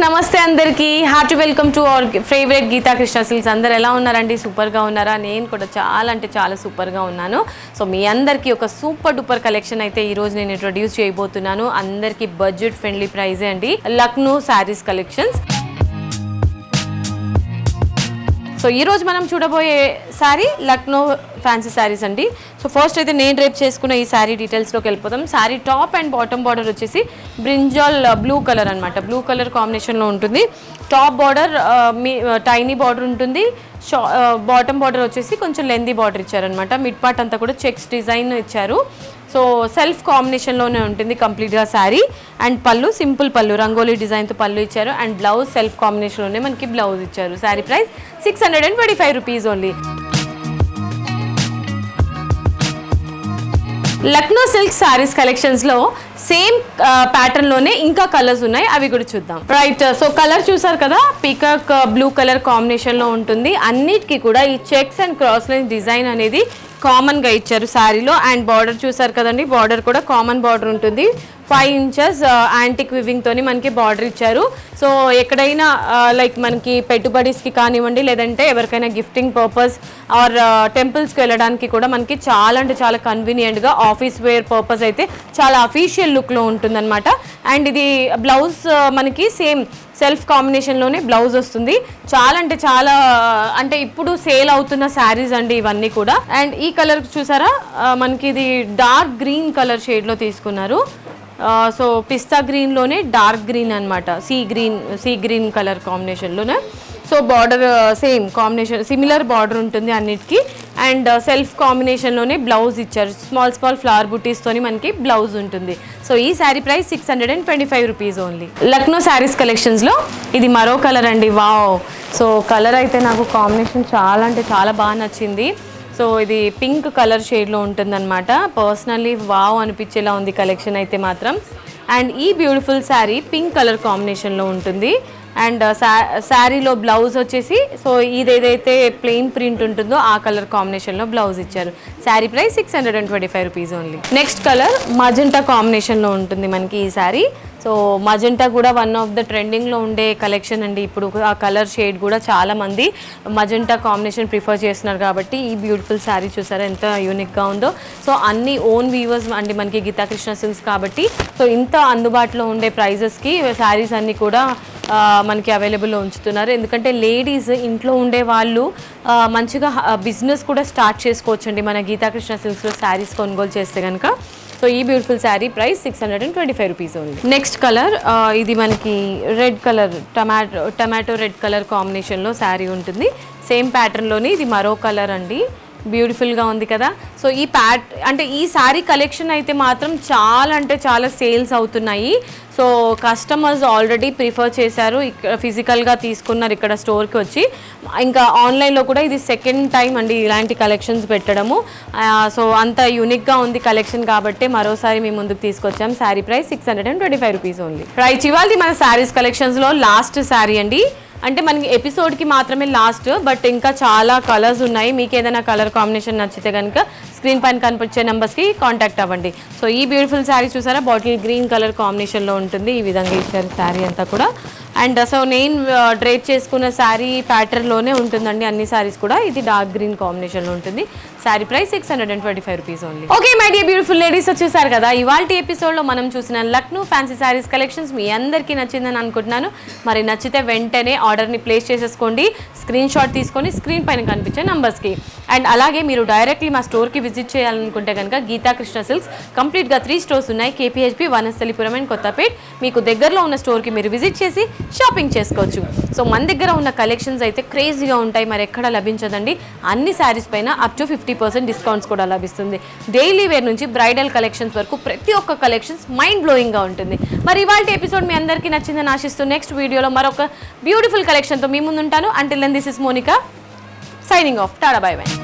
నమస్తే అందరికీ hearty welcome to our favourite Geetha Krishna Silks. అందరు ఎలా ఉన్నారండి? సూపర్గా ఉన్నారా? నేను కూడా చాలా అంటే చాలా సూపర్గా ఉన్నాను. సో మీ అందరికీ ఒక సూపర్ డూపర్ కలెక్షన్ అయితే ఈరోజు నేను ఇంట్రొడ్యూస్ చేయబోతున్నాను. అందరికీ బడ్జెట్ ఫ్రెండ్లీ ప్రైజే అండి. లక్నో శారీస్ కలెక్షన్స్. సో ఈరోజు మనం చూడబోయే శారీ లక్నో ఫ్యాన్సీ శారీస్ అండి. సో ఫస్ట్ అయితే నేను రేపు చేసుకున్న ఈ శారీ డీటెయిల్స్లోకి వెళ్ళిపోతాం. Sari top and bottom border వచ్చేసి బ్రింజాల్ బ్లూ కలర్ అనమాట. బ్లూ కలర్ కాంబినేషన్లో ఉంటుంది. టాప్ బార్డర్ టైనీ బార్డర్ ఉంటుంది. బాటమ్ బార్డర్ వచ్చేసి కొంచెం లెందీ బార్డర్ ఇచ్చారనమాట. మిడ్ పార్ట్ అంతా కూడా చెక్స్ డిజైన్ ఇచ్చారు. సో సెల్ఫ్ కాంబినేషన్లోనే ఉంటుంది కంప్లీట్గా శారీ. అండ్ పళ్ళు సింపుల్ పళ్ళు, రంగోలీ డిజైన్తో పళ్ళు ఇచ్చారు. అండ్ బ్లౌజ్ సెల్ఫ్ కాంబినేషన్లోనే మనకి బ్లౌజ్ ఇచ్చారు. Sari price 625 rupees only. Lucknow silk saris కలెక్షన్స్లో సేమ్ ప్యాటర్న్లోనే ఇంకా కలర్స్ ఉన్నాయి, అవి కూడా చూద్దాం. రైట్, సో కలర్ చూసారు కదా, పీకాక్ బ్లూ కలర్ కాంబినేషన్లో ఉంటుంది. అన్నిటికీ కూడా ఈ checks and cross line design అనేది కామన్గా ఇచ్చారు శారీలో. అండ్ బార్డర్ చూసారు కదండి, బార్డర్ కూడా కామన్ బార్డర్ ఉంటుంది. 5 ఇంచెస్ యాంటిక్ వివింగ్తోని మనకి బార్డర్ ఇచ్చారు. సో ఎక్కడైనా లైక్ మనకి పెట్టుబడిస్కి కానివ్వండి, లేదంటే ఎవరికైనా గిఫ్టింగ్ పర్పస్ ఆర్ టెంపుల్స్కి వెళ్ళడానికి కూడా మనకి చాలా అంటే చాలా కన్వీనియంట్గా ఆఫీస్ వేర్ పర్పస్ అయితే చాలా అఫీషియల్ లుక్లో ఉంటుందన్నమాట. అండ్ ఇది బ్లౌజ్ మనకి సేమ్ సెల్ఫ్ కాంబినేషన్లోనే బ్లౌజ్ వస్తుంది. చాలా అంటే చాలా అంటే ఇప్పుడు సేల్ అవుతున్న శారీస్ అండి ఇవన్నీ కూడా. అండ్ ఈ కలర్ చూసారా, మనకి ఇది డార్క్ గ్రీన్ కలర్ షేడ్లో తీసుకున్నారు. సో పిస్తా గ్రీన్లోనే డార్క్ గ్రీన్ అనమాట, సీ గ్రీన్ కలర్ కాంబినేషన్లోనే. So border same combination, similar border ఉంటుంది అన్నిటికీ. అండ్ సెల్ఫ్ కాంబినేషన్లోనే బ్లౌజ్ ఇచ్చారు. స్మాల్ ఫ్లవర్ బుటీస్తోని మనకి బ్లౌజ్ ఉంటుంది. సో ఈ sari price 625 rupees only. Lucknow saris కలెక్షన్స్లో ఇది మరో కలర్ అండి. వావ్, సో కలర్ అయితే నాకు కాంబినేషన్ చాలా అంటే చాలా బాగా నచ్చింది. సో ఇది పింక్ కలర్ షేడ్లో ఉంటుందన్నమాట. పర్సనల్లీ వావ్ అనిపించేలా ఉంది కలెక్షన్ అయితే మాత్రం. అండ్ ఈ బ్యూటిఫుల్ శారీ పింక్ కలర్ కాంబినేషన్లో ఉంటుంది. అండ్ శారీలో బ్లౌజ్ వచ్చేసి సో ఇదేదైతే ప్లెయిన్ ప్రింట్ ఉంటుందో ఆ కలర్ కాంబినేషన్లో బ్లౌజ్ ఇచ్చారు. Sari price 625 rupees only. Next colour magenta కాంబినేషన్లో ఉంటుంది మనకి ఈ శారీ. సో మజెంటా కూడా వన్ ఆఫ్ ద ట్రెండింగ్లో ఉండే కలెక్షన్ అండి. ఇప్పుడు ఆ కలర్ షేడ్ కూడా చాలామంది మజెంటా కాంబినేషన్ ప్రిఫర్ చేస్తున్నారు కాబట్టి ఈ బ్యూటిఫుల్ శారీ చూసారా ఎంత యూనిక్గా ఉందో. సో అన్ని ఓన్ వీవర్స్ అండి మనకి గీతా కృష్ణ సిల్క్స్ కాబట్టి సో ఇంత అందుబాటులో ఉండే ప్రైజెస్కి శారీస్ అన్నీ కూడా మనకి అవైలబుల్లో ఉంచుతున్నారు. ఎందుకంటే లేడీస్ ఇంట్లో ఉండే వాళ్ళు మంచిగా బిజినెస్ కూడా స్టార్ట్ చేసుకోవచ్చండి మన గీతా కృష్ణ సిల్క్స్లో శారీస్ కొనుగోలు చేస్తే కనుక. సో ఈ beautiful sari price 625 rupees only. Next colour ఇది మనకి red colour, tomato red colour కాంబినేషన్లో శారీ ఉంటుంది. సేమ్ ప్యాటర్న్లోని ఇది మరో కలర్ అండి. బ్యూటిఫుల్గా ఉంది కదా. సో ఈ అంటే ఈ శారీ కలెక్షన్ అయితే మాత్రం చాలా అంటే చాలా సేల్స్ అవుతున్నాయి. సో కస్టమర్స్ ఆల్రెడీ ప్రిఫర్ చేశారు, ఇక్కడ ఫిజికల్గా తీసుకున్నారు ఇక్కడ స్టోర్కి వచ్చి. ఇంకా ఆన్లైన్లో కూడా ఇది సెకండ్ టైం అండి ఇలాంటి కలెక్షన్స్ పెట్టడము. సో అంత యూనిక్గా ఉంది కలెక్షన్ కాబట్టి మరోసారి మేము ముందుకు తీసుకొచ్చాం. Sari price 625 rupees only. Right, ఇవాళ మన శారీస్ కలెక్షన్స్లో లాస్ట్ శారీ అండి. అంటే మనకి ఎపిసోడ్కి మాత్రమే లాస్ట్, బట్ ఇంకా చాలా కలర్స్ ఉన్నాయి. మీకు ఏదైనా కలర్ కాంబినేషన్ నచ్చితే కనుక స్క్రీన్ పైన కనిపించే నెంబర్స్కి కాంటాక్ట్ అవ్వండి. సో ఈ బ్యూటిఫుల్ శారీ చూసారా, బాటిల్ గ్రీన్ కలర్ కాంబినేషన్లో ఉంటుంది. ఈ విధంగా ఇచ్చారు శారీ అంతా కూడా. అండ్ సో నేను డ్రేప్ చేసుకున్న శారీ ప్యాటర్న్లోనే ఉంటుందండి అన్ని శారీస్ కూడా. ఇది డార్క్ గ్రీన్ కాంబినేషన్లో ఉంటుంది. Sari price 625 rupees only. Okay my dear beautiful ladies, వచ్చేసారు కదా ఇవాళ ఎపిసోడ్లో మనం చూసిన లక్నో ఫ్యాన్సీ శారీస్ కలెక్షన్స్ మీ అందరికీ నచ్చిందని అనుకుంటున్నాను. మరి నచ్చితే వెంటనే ఆర్డర్ని ప్లేస్ చేసేసుకోండి, స్క్రీన్ షాట్ తీసుకొని స్క్రీన్ పైన కనిపించే నంబర్స్కి. అండ్ అలాగే మీరు డైరెక్ట్లీ మా స్టోర్కి విజిట్ చేయాలనుకుంటే కనుక గీతా కృష్ణ సిల్క్స్ కంప్లీట్గా 3 స్టోర్స్ ఉన్నాయి. కేపీహెచ్పి, వనస్థలిపురం అండ్ కొత్తపేట్. మీకు దగ్గరలో ఉన్న స్టోర్కి మీరు విజిట్ చేసి షాపింగ్ చేసుకోవచ్చు. సో మన దగ్గర ఉన్న కలెక్షన్స్ అయితే క్రేజీగా ఉంటాయి, మరి ఎక్కడ లభించదండి. అన్ని శారీస్ పైన అప్ టు 50% డిస్కౌంట్స్ కూడా లభిస్తుంది. డైలీ వేర్ నుంచి బ్రైడల్ కలెక్షన్స్ వరకు ప్రతి ఒక్క కలెక్షన్స్ మైండ్ బ్లోయింగ్గా ఉంటుంది. మరి ఇవాళ ఎపిసోడ్ మీ అందరికీ నచ్చిందని ఆశిస్తూ నెక్స్ట్ వీడియోలో మరొక బ్యూటిఫుల్ కలెక్షన్తో మీ ముందు ఉంటాను. Until then this is Monica signing off. Tada, bye bye.